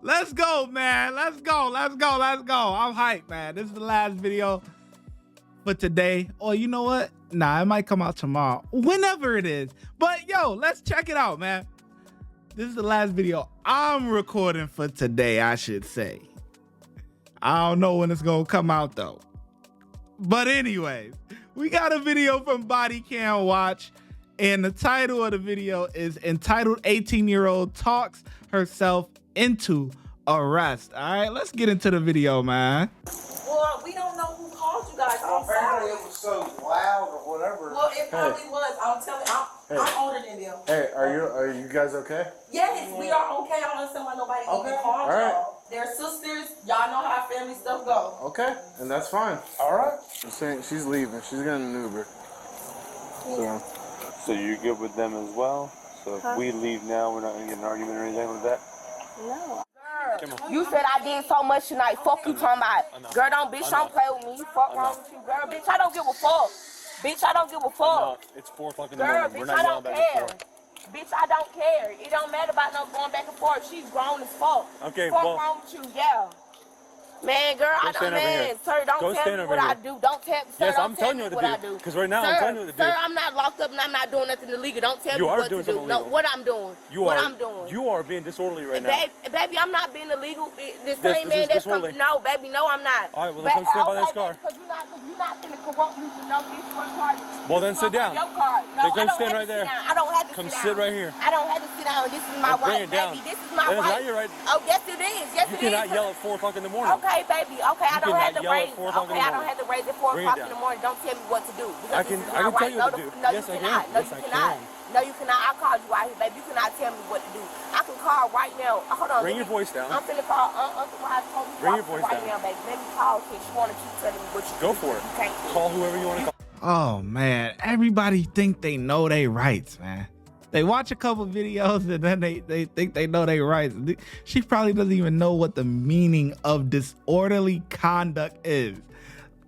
Let's go, man. Let's go. I'm hyped, man. This is the last video for today. Or you know what? Nah, it might come out tomorrow. Whenever it is. But yo, let's check it out, man. This is the last video I'm recording for today, I should say. I don't know when it's gonna come out though. But anyways, we got a video from Body Cam Watch, and the title of the video is entitled 18-year-old talks herself into arrest. All right, let's get into the video, man. Well, we don't know who called you guys. I'm sorry. It was so loud or whatever. Well, it probably was. I'm telling you, I'm older than them. Hey, are you guys okay? Yes, we are okay. I don't understand why nobody even called y'all. They're sisters. Y'all know how family stuff go. Okay, and that's fine. All right. I'm saying she's leaving. She's getting an Uber. So you're good with them as well? So if we leave now, we're not going to get an argument or anything like that? No. Girl, you said I did so much tonight. Fuck you talking about. Girl, don't play with me. Fuck wrong with you. Girl, bitch, I don't give a fuck. Bitch, I don't give a fuck. It's 4 o'clock in the morning. Girl, We're bitch, not I don't yelling back care. and forth. Bitch, I don't care. It don't matter about no going back and forth. She's grown as fuck. Okay, fuck well. wrong with you, yeah. Man, girl, I don't, man, sir, don't tell me what I do. Don't tell me, sir, don't tell me what I do. Because right now I'm telling you what to do. Sir, I'm not locked up and I'm not doing nothing illegal. Don't tell me what to do. No, what I'm doing. I'm doing. You are being disorderly right now. Baby, I'm not being illegal. The same man that's coming. No, baby, no, I'm not. All right, well, then come stand by this car. Because you're not going to corrupt me to know this one card. Well, then sit down. Your card. No, then come stand right there. I don't have to sit down. Come sit right here. I don't have to sit down. This is my right, baby. This is my right. That's not your right. Oh, yes, it is. Yes, it is. You cannot yell at 4 o'clock in the morning. Okay, baby. Okay, I don't have to raise. Okay, I don't have to raise at 4 o'clock in the morning. Don't tell me what to do. I can tell you what to do. No, yes, you I cannot. can. No, Yes, you I cannot. can. No, you cannot. I called you out here, baby. You cannot tell me what to do. I can call right now. Hold on. Bring your voice down. I'm finna call Uncle Wise. Bring your voice right down. now, baby. Let me call because you want to keep telling me what you Go do. for it. You can't do. Call whoever you want to call. Oh man, everybody think they know their rights, man. They watch a couple videos and then they think they know their rights. She probably doesn't even know what the meaning of disorderly conduct is.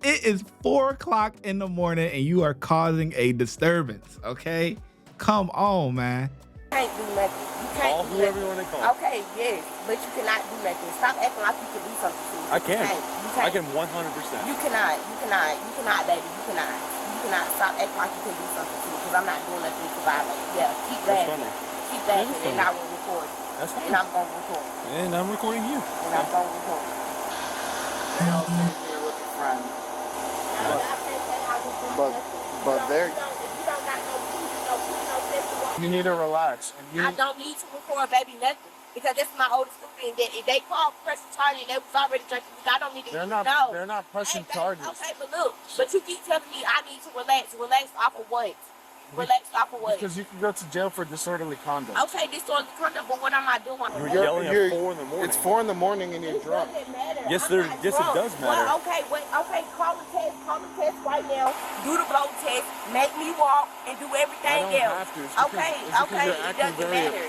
It is 4 o'clock in the morning and you are causing a disturbance, okay? Come on, man. You can't do nothing. You can't Call do whoever nothing. you want to call. Okay, yes, but you cannot do nothing. Stop acting like you can do something to me. I can. You can't. I can 100%. You cannot, baby. You cannot stop acting like you can do something to me because I'm not doing nothing to violate. Yeah, keep that. Keep that, and I will record. That's fine. And I'm going to record. And I'm recording you. And I'm going to record. Here with a friend. But they're. You need to relax. I don't need to record, baby, nothing. Because this is my oldest sister, and if they called pressing charges, they was already drinking. I don't need to. They're not pressing charges. Okay, but look, you keep telling me I need to relax. Relax off of what? Relax off of what? Because you can go to jail for disorderly conduct. Okay, disorderly conduct, but what am I doing? You're yelling at 4 in the morning. It's 4 in the morning and you're drunk. Yes, it does matter. Well, okay, call the test right now. Do the blow test. Make me walk and do everything else. Have to.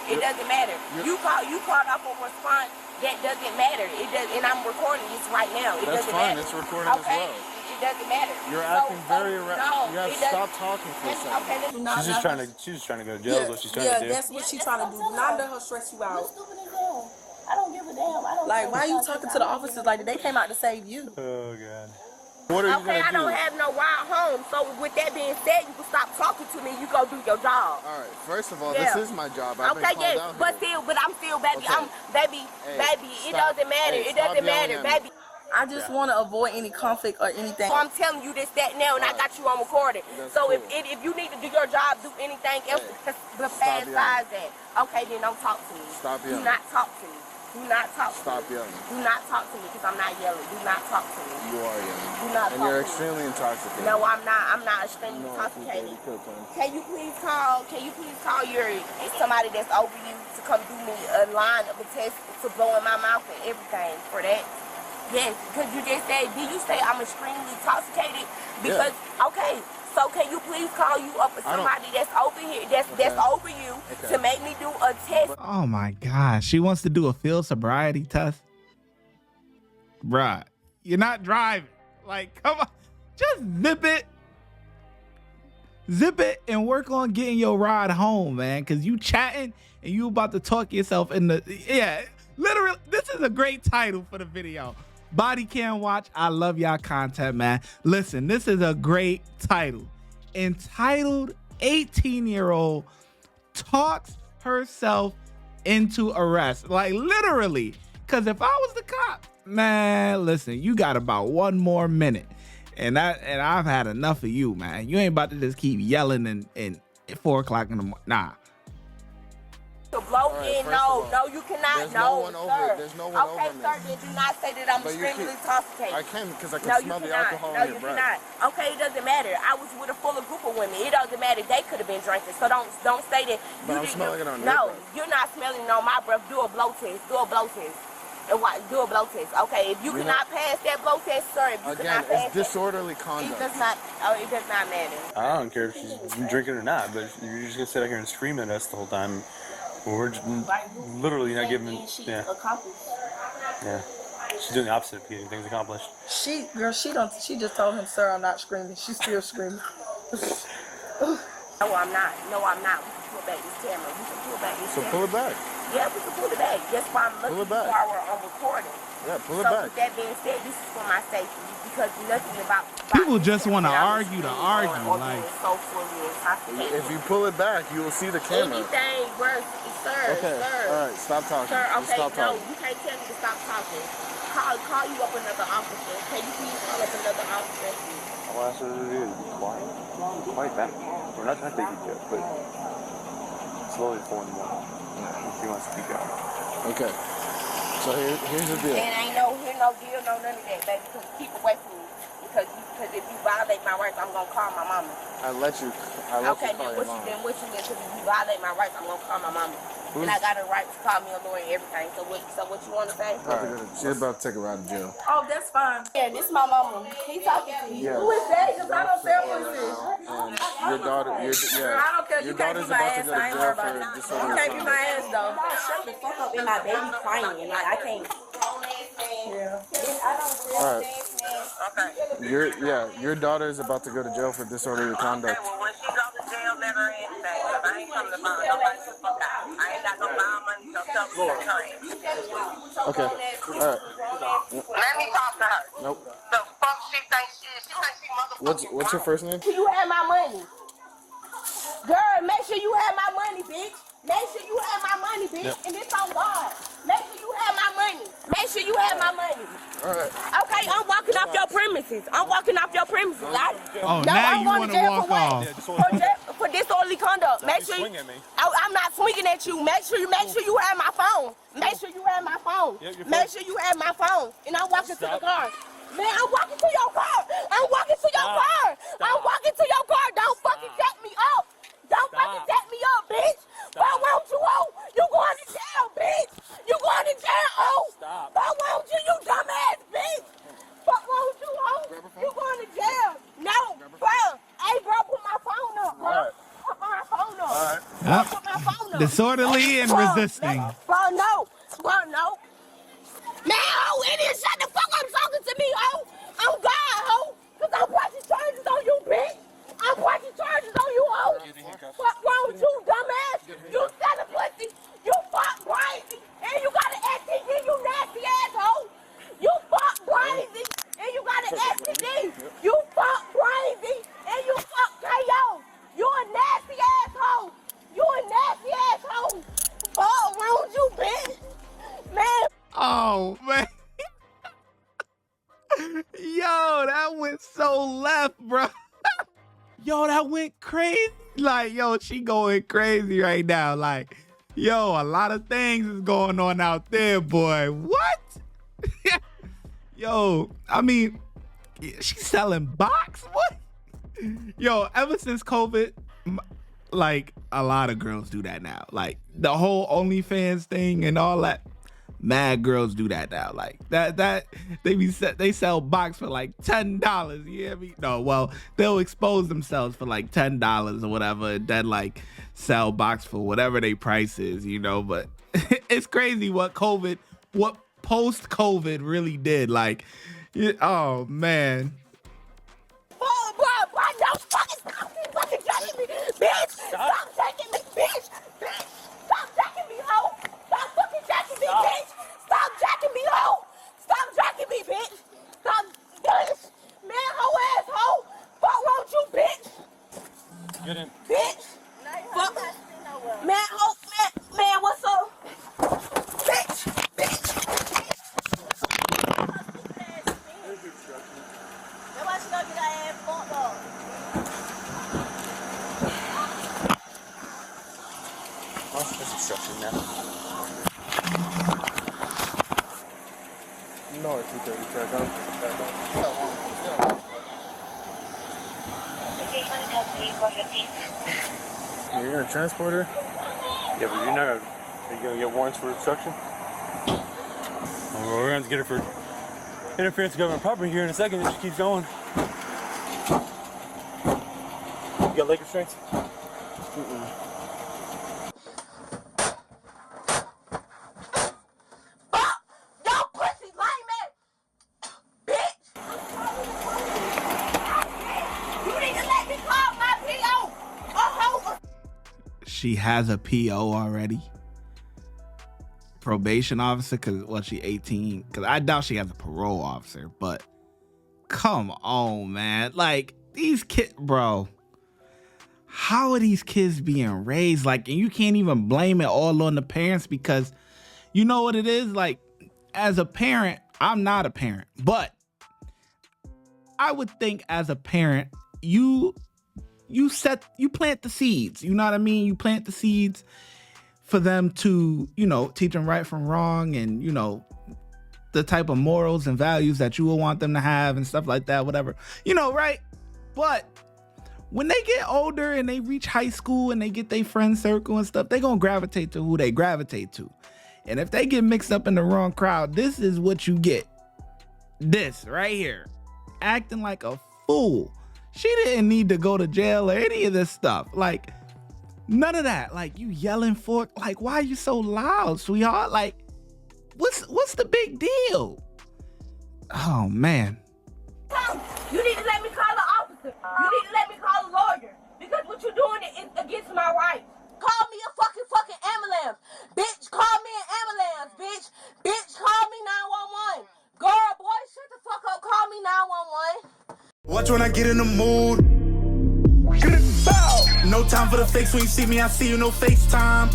It doesn't matter. You called up a response. That doesn't matter. It does, and I'm recording this right now. That's fine. It's recording as well. It doesn't matter. You're acting very erratic. You have to stop talking for a second. Okay, She's just trying to go to jail. Is what she's trying to do. Yeah, that's what she's trying to do. Not let her stress you out. I don't give a damn. Like, why are you talking to the officers like that? They came out to save you. Oh God. What are you Okay, gonna I do? don't have no ride home. So with that being said, you can stop talking to me. You go do your job. All right. First of all, this is my job. I've been called out here. but I'm still, baby. Okay. Baby. It doesn't matter. It doesn't matter, baby. I just want to avoid any conflict or anything. So I'm telling you this, that, now, and I got you on recording. So cool. if you need to do your job, do anything else besides that. Okay, then don't talk to me. Stop yelling. Do not talk to me. Do not talk to me. Stop yelling. Do not talk to me because I'm not yelling. Do not talk to me. You are yelling. Do not and talk you're to me. extremely intoxicated. No, I'm not. I'm not extremely No, intoxicated. you could, Tony. Can you please call somebody that's over you to come do me a line of a test to blow in my mouth and everything for that? Yes, because you just said, did you say I'm extremely intoxicated? Because, okay, so can you please call you up for somebody that's over here, that's over you to make me do a test? Oh my gosh, she wants to do a field sobriety test? Bruh, you're not driving. Like, come on, just zip it and work on getting your ride home, man. Cause you chatting and you about to talk yourself in the, Literally, this is a great title for the video. Body cam watch. I love y'all content, man. Listen, this is a great title. Entitled 18-year-old talks herself into arrest. Like literally. Because if I was the cop, man, listen, you got about one more minute. And I've had enough of you, man. You ain't about to just keep yelling and at 4 o'clock in the morning. Nah. To blow Right, in, first of all, no, you cannot. there's No, no one sir. over- there's no one okay, over me. sir, then do not say that I'm But you extremely can- intoxicated. I can because I can No, you smell the cannot. alcohol No, in you your breath. cannot. Okay, it doesn't matter. I was with a full group of women. It doesn't matter. They could have been drinking. So don't say that. But I'm didn't smelling do- it on your No, breath. you're not smelling it on my breath. Do a blow test. Do a blow test. And what? Do a blow test. Okay, if you cannot pass that blow test, sir, if you Again, cannot pass it's disorderly it conduct. does not. Oh, it does not matter. I don't care if she's drinking or not, but you're just gonna sit out here and scream at us the whole time. We're just literally not giving. Yeah. Yeah. She's doing the opposite of getting things accomplished. She just told him, sir, I'm not screaming. She's still screaming. No, I'm not. No, I'm not. We can pull back this camera. We can pull back this So camera. pull it back. Yeah, we can pull it back. That's why I'm looking Pull it back. while we're on recording. Yeah, pull it So back. with that being said, this is for my safety because nothing about People just want to that I'm argue to extremely argue, or like. being so fully intoxicated. If you pull it back, you will see the camera. Anything worse, sir, Okay, sir. all right, stop talking. Sir, Just okay, stop no, talking. you can't tell me to stop talking. Call you up another officer. Can you please call up another officer? All I asked her to do is be quiet. Quiet back. We're not trying to take you yet, but slowly 4 in the morning. She wants to keep going. Okay. So here's the deal. And ain't no deal, no none of that, baby. Because keep away from me. Because if you violate my rights, I'm gonna call my mama. I let you Okay, call then your what you mom. because if you violate my rights, I'm gonna call my mama. And I got a right to call me a lawyer and everything. So what you wanna say? She's about to take her out of jail. Oh, that's fine. Yeah, this my mama. He talking to you. Yeah. Who is that? Because I don't sell pussy. Your daughter, I don't care. your You can't daughter's beat my about to ass. go to I ain't jail worried about for it. disorderly You can't beat my conduct. ass, though. Shut the fuck up and my baby crying. Like I can't. Yeah. All right. Your daughter is about to go to jail for disorderly conduct. Well, when she goes to jail, let her in today, 'cause I ain't coming to buy nobody to fuck out. I ain't got no bond money, so tell me to train. Okay. All right. Let me talk to her. Nope. The fuck she thinks she is? She thinks she motherfucking What's your first name? You have my money. Girl, make sure you have my money, bitch. Make sure you have my money, bitch. Yep. And it's on God. Make sure you have my money. Make sure you have my money. All right. Okay, I'm walking off your premises. I'm walking off your premises. Oh, No, now I'm you going want to to jail walk for what? off. For disorderly conduct. Make sure swing at me. I'm not swinging at you. Make sure you have my phone. Make sure you have my phone. Yeah, your Make sure you have my phone. And I'm walking to the car. Man, I'm walking to your car. I'm walking to your car. I'm walking to your car. Don't fucking set me up. Don't fucking set me up, bitch. Why won't you, oh? You going to jail, bitch. You going to jail, oh. Why won't you dumbass bitch? Fuck won't you, oh? You going to jail. No, bro. Hey, bro, put my phone up, bro. Put my phone up. All right. Yep. Put my phone up. Disorderly and Bro, resisting. Bro, no. Bro, no. Man, oh, idiot, shut the fuck up talking to me, oh. I'm God, oh. Because I'm pressing charges on you, bitch. I'm pressing charges on you, oh. Fuck wrong with you, dumbass? You selling pussy. You fuck crazy. And you got an STD, you nasty asshole. You fuck crazy. And you got an STD. You fuck crazy. And you fuck KO. You a nasty asshole. You a nasty asshole. Fuck wrong with you, bitch. Man. Oh, man. Yo, that went so left, bro. Yo, that went crazy. Like, yo, she going crazy right now. Like, yo, a lot of things is going on out there, boy. What? Yo, I mean, she's selling box? What? Yo, ever since COVID, like, a lot of girls do that now. Like, the whole OnlyFans thing and all that. Mad girls do that now. Like that they sell box for like $10. You hear me? No, well, they'll expose themselves for like $10 or whatever, and then like sell box for whatever they price is, you know. But it's crazy what post-COVID really did. Like, oh man. Oh, bro, don't fucking touching me, bitch. Stop touching me, bitch. Stop touching me, hoe. Stop fucking touching me, bitch. No, it's 2:30. Track on. You're gonna transport her? Yeah, but you're not gonna. Are you gonna get warrants for obstruction? Well, we're gonna have to get her for interference with government property here in a second. It just keeps going. You got leg restraints? She has a PO already. Probation officer, because, well, she 18. Because I doubt she has a parole officer, but come on, man. Like, these kids, bro. How are these kids being raised? Like, and you can't even blame it all on the parents, because you know what it is? Like, as a parent, I'm not a parent, but I would think as a parent, you plant the seeds, you know what I mean? You plant the seeds for them to, you know, teach them right from wrong, and, you know, the type of morals and values that you will want them to have and stuff like that, whatever, you know, right? But when they get older and they reach high school and they get their friend circle and stuff, they gonna gravitate to who they gravitate to. And if they get mixed up in the wrong crowd, this is what you get. This right here, acting like a fool. She didn't need to go to jail or any of this stuff. Like, none of that. Like, you yelling for, like, why are you so loud, sweetheart? Like, what's the big deal? Oh, man. You need to let me call the officer. You need to let me call a lawyer. Because what you're doing is against my rights. Call me a fucking ambulance. Bitch, call me an ambulance, bitch. Bitch, call me 911. Girl, boy, shut the fuck up. Call me 911. Watch when I get in the mood. No time for the fakes. When you see me, I see you, no FaceTime.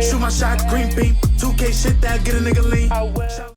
Shoot my shot, green beam. 2K shit that get a nigga lean.